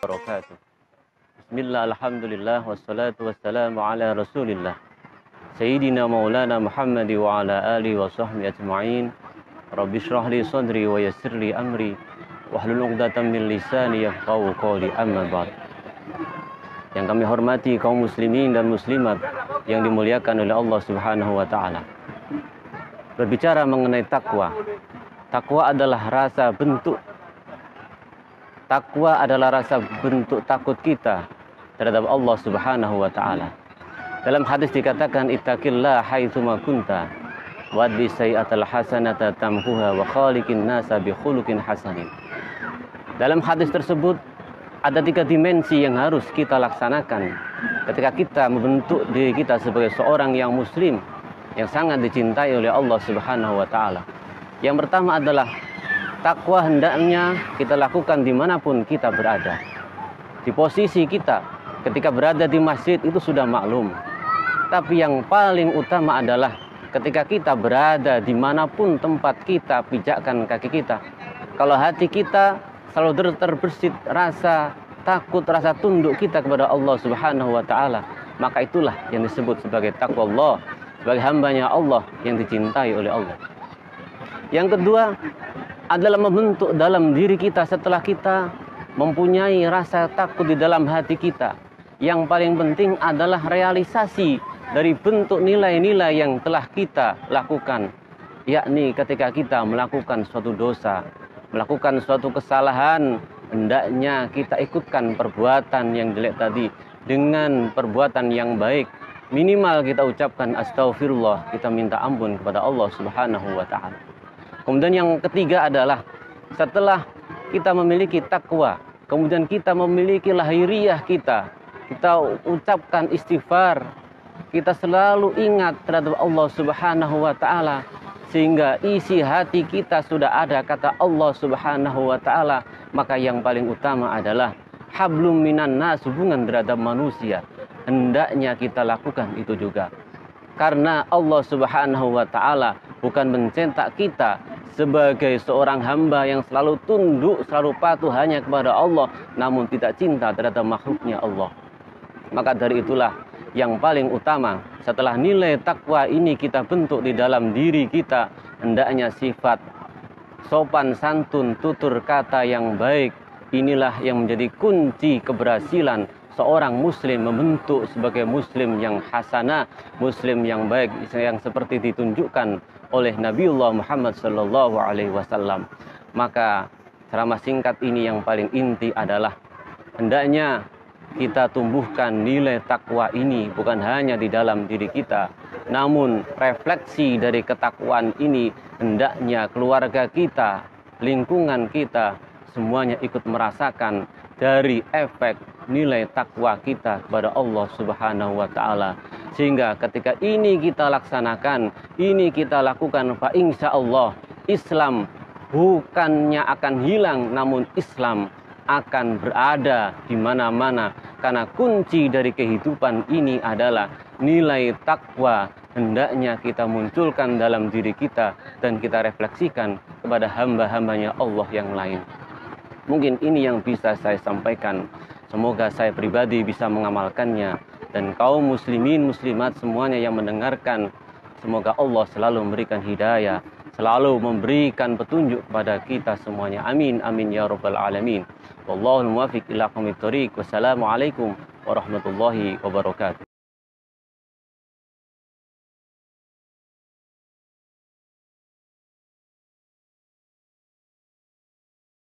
wabarakatuh. Bismillah, alhamdulillah, wassalatu wassalamu ala rasulillah Sayyidina maulana Muhammad wa ala alihi wa sahbihi ajma'in. Rabbi shrah li sadri wa yassir li amri wahlul 'uqdatam min lisani yafqahu qawli, amma ba'd. Yang kami hormati kaum muslimin dan muslimat yang dimuliakan oleh Allah Subhanahu wa taala. Berbicara mengenai takwa. Takwa adalah rasa bentuk takut kita terhadap Allah Subhanahu wa taala. Dalam hadis dikatakan ittaqillah haitsuma kunta wa bi sayyi'atil hasanata tamhuha wa khaliqin nasa bi khuluqin hasanin. Dalam hadis tersebut ada 3 dimensi yang harus kita laksanakan ketika kita membentuk diri kita sebagai seorang yang muslim yang sangat dicintai oleh Allah Subhanahu wa taala. Yang pertama adalah takwa hendaknya kita lakukan dimanapun kita berada. Di posisi kita ketika berada di masjid itu sudah maklum. Tapi yang paling utama adalah ketika kita berada dimanapun tempat kita pijakkan kaki kita. Kalau hati kita selalu terbersit rasa takut, rasa tunduk kita kepada Allah Subhanahu wa taala, maka itulah yang disebut sebagai takwa Allah, sebagai hambanya Allah yang dicintai oleh Allah. Yang kedua adalah membentuk dalam diri kita setelah kita mempunyai rasa takut di dalam hati kita. Yang paling penting adalah realisasi dari bentuk nilai-nilai yang telah kita lakukan, yakni ketika kita melakukan suatu dosa, melakukan suatu kesalahan, hendaknya kita ikutkan perbuatan yang jelek tadi dengan perbuatan yang baik. Minimal kita ucapkan astagfirullah, kita minta ampun kepada Allah Subhanahu wa taala. Kemudian yang ketiga adalah setelah kita memiliki takwa, kemudian kita memiliki lahiriah kita ucapkan istighfar, kita selalu ingat terhadap Allah Subhanahu wa taala sehingga isi hati kita sudah ada kata Allah Subhanahu wa taala, maka yang paling utama adalah hablum minan nas, hubungan terhadap manusia. Hendaknya kita lakukan itu juga. Karena Allah Subhanahu wa taala bukan mencetak kita sebagai seorang hamba yang selalu tunduk, selalu patuh hanya kepada Allah, namun tidak cinta terhadap makhluknya Allah. Maka dari itulah yang paling utama setelah nilai takwa ini kita bentuk di dalam diri kita, hendaknya sifat sopan santun, tutur kata yang baik. Inilah yang menjadi kunci keberhasilan seorang muslim membentuk sebagai muslim yang hasanah, muslim yang baik, yang seperti ditunjukkan oleh Nabiullah Muhammad sallallahu alaihi wasallam. Maka ceramah singkat ini yang paling inti adalah hendaknya kita tumbuhkan nilai takwa ini bukan hanya di dalam diri kita, namun refleksi dari ketakwaan ini hendaknya keluarga kita, lingkungan kita semuanya ikut merasakan dari efek nilai takwa kita kepada Allah Subhanahu wa taala. Sehingga ketika ini kita laksanakan, ini kita lakukan, fa insya Allah Islam bukannya akan hilang, namun Islam akan berada di mana-mana. Karena kunci dari kehidupan ini adalah nilai takwa. Hendaknya kita munculkan dalam diri kita dan kita refleksikan kepada hamba-hambanya Allah yang lain. Mungkin ini yang bisa saya sampaikan. Semoga saya pribadi bisa mengamalkannya, dan kaum muslimin muslimat semuanya yang mendengarkan, semoga Allah selalu memberikan hidayah, selalu memberikan petunjuk kepada kita semuanya. Amin amin ya rabbal alamin. Wallahul muwaffiq ila aqwamit thoriq. Wassalamualaikum warahmatullahi wabarakatuh.